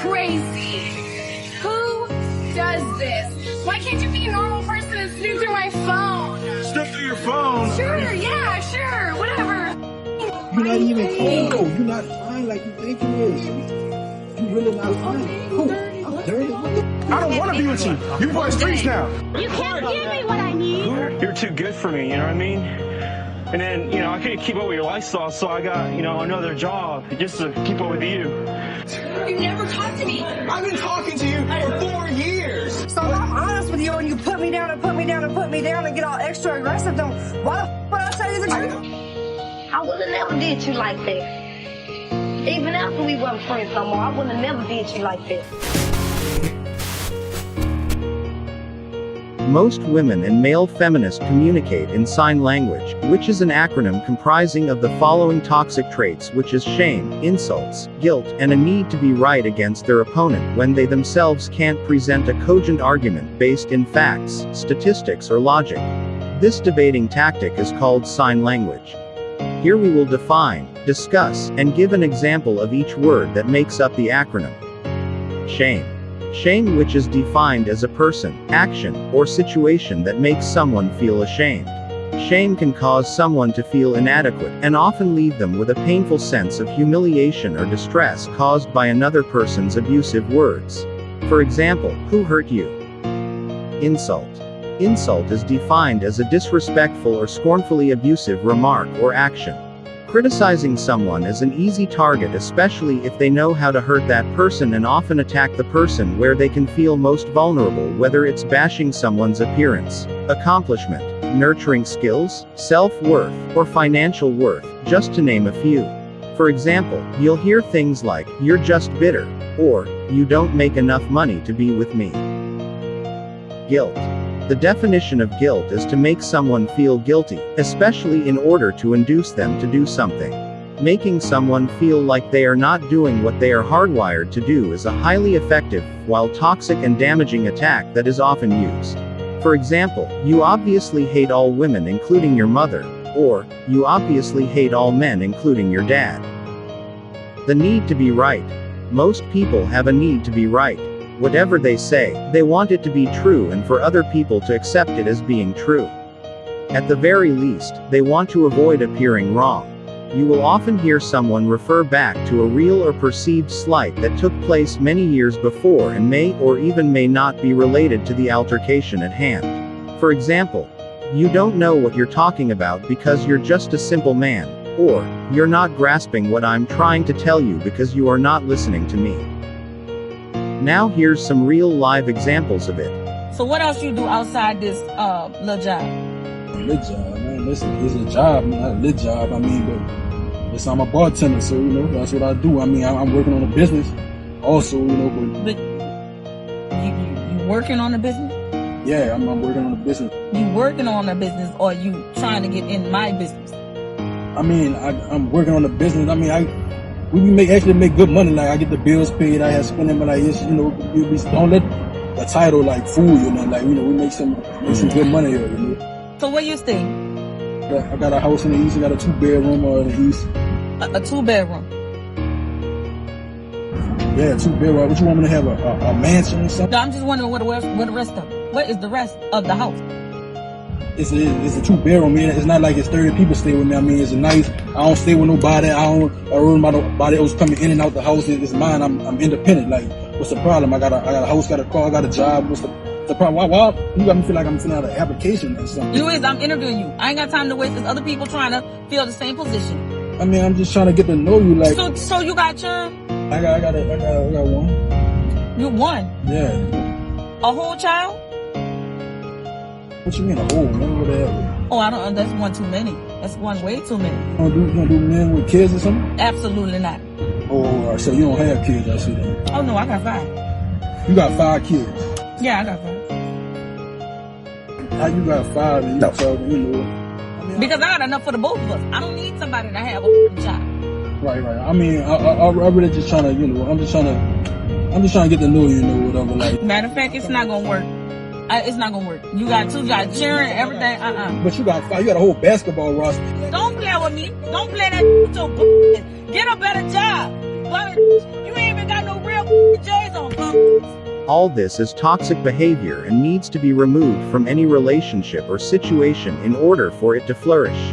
crazy. Who does this? Why can't you be a normal person and snoop through my phone? Snoop through your phone? Sure, yeah, sure, whatever. You're not even cold. You're not fine like you think you is. You're really not fine. Cool. I'm dirty. I don't want to be with you. You boys streets now. You can't give me what I need. You're too good for me, you know what I mean? And then, I couldn't keep up with your lifestyle, so I got, another job just to keep up with you. You never talk to me. I've been talking to you for 4 years. So I'm honest with you and you put me down and put me down and put me down and get all extra aggressive, then why the f*** would I tell you the truth? I would have never did you like that. Even after we weren't friends no more, I would have never did you like that. Most women and male feminists communicate in sign language, which is an acronym comprising of the following toxic traits, which is shame, insults, guilt, and a need to be right against their opponent when they themselves can't present a cogent argument based in facts, statistics, or logic. This debating tactic is called sign language. Here we will define, discuss, and give an example of each word that makes up the acronym. Shame. Shame, which is defined as a person, action, or situation that makes someone feel ashamed. Shame can cause someone to feel inadequate, and often leave them with a painful sense of humiliation or distress caused by another person's abusive words. For example, who hurt you? Insult. Insult is defined as a disrespectful or scornfully abusive remark or action. Criticizing someone is an easy target, especially if they know how to hurt that person, and often attack the person where they can feel most vulnerable, whether it's bashing someone's appearance, accomplishment, nurturing skills, self-worth, or financial worth, just to name a few. For example, you'll hear things like, "You're just bitter," or, "You don't make enough money to be with me." Guilt. The definition of guilt is to make someone feel guilty, especially in order to induce them to do something. Making someone feel like they are not doing what they are hardwired to do is a highly effective, while toxic and damaging attack that is often used. For example, "You obviously hate all women including your mother," or, "You obviously hate all men including your dad." The need to be right. Most people have a need to be right. Whatever they say, they want it to be true and for other people to accept it as being true. At the very least, they want to avoid appearing wrong. You will often hear someone refer back to a real or perceived slight that took place many years before and may or even may not be related to the altercation at hand. For example, "You don't know what you're talking about because you're just a simple man," or, "You're not grasping what I'm trying to tell you because you are not listening to me." Now here's some real live examples of it. So what else you do outside this little job? Lit job, man. Listen, it's a job, man. A lit job. But listen, I'm a bartender, so that's what I do. I'm working on a business, also, But you working on a business? Yeah, I'm working on a business. You working on a business, or you trying to get in my business? I'm working on a business. We actually make good money. Like, I get the bills paid, I have spending, but it's, we don't let the title fool you, we make some good money here, So where you stay? I got a house in the east. I got a 2-bedroom in the east. A 2-bedroom? Yeah, 2-bedroom. What you want me to have, a mansion or something? No, I'm just wondering what the rest of it. What is the rest of the house? It's a 2-bedroom, man. It's not like it's 30 people stay with me. It's nice. I don't stay with nobody. I don't worry about nobody else coming in and out the house. It's mine. I'm independent. Like, what's the problem? I got a house, got a car, I got a job. What's the problem? Why you got me feel like I'm filling out an application or something? I'm interviewing you. I ain't got time to waste. There's other people trying to fill the same position. I'm just trying to get to know you, like. So you got children? I got one. You one? Yeah. A whole child? What you mean a whole one? Whatever. Oh, I don't. That's one too many. That's one way too many. You don't do men with kids or something? Absolutely not. Oh, so you don't have kids? I see that. Oh no, I got 5. You got 5 kids? Yeah, I got 5. How you got 5 and you talking? Because I got enough for the both of us. I don't need somebody to have a child. Right. I really just trying to, I'm just trying to get to know you, whatever. Like. Matter of fact, it's not gonna work. It's not gonna work. You got children, everything. But you got 5. You got a whole basketball roster. Don't play with me. Don't play that so. Get a better job. But you ain't even got no real job. All this is toxic behavior and needs to be removed from any relationship or situation in order for it to flourish.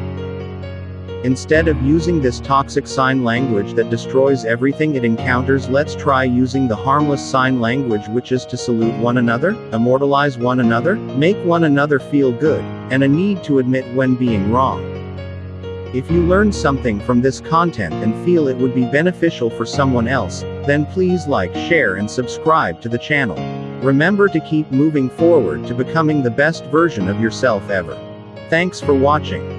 Instead of using this toxic sign language that destroys everything it encounters, let's try using the harmless sign language, which is to salute one another, immortalize one another, make one another feel good, and a need to admit when being wrong. If you learned something from this content and feel it would be beneficial for someone else, then please like, share and subscribe to the channel. Remember to keep moving forward to becoming the best version of yourself ever. Thanks for watching.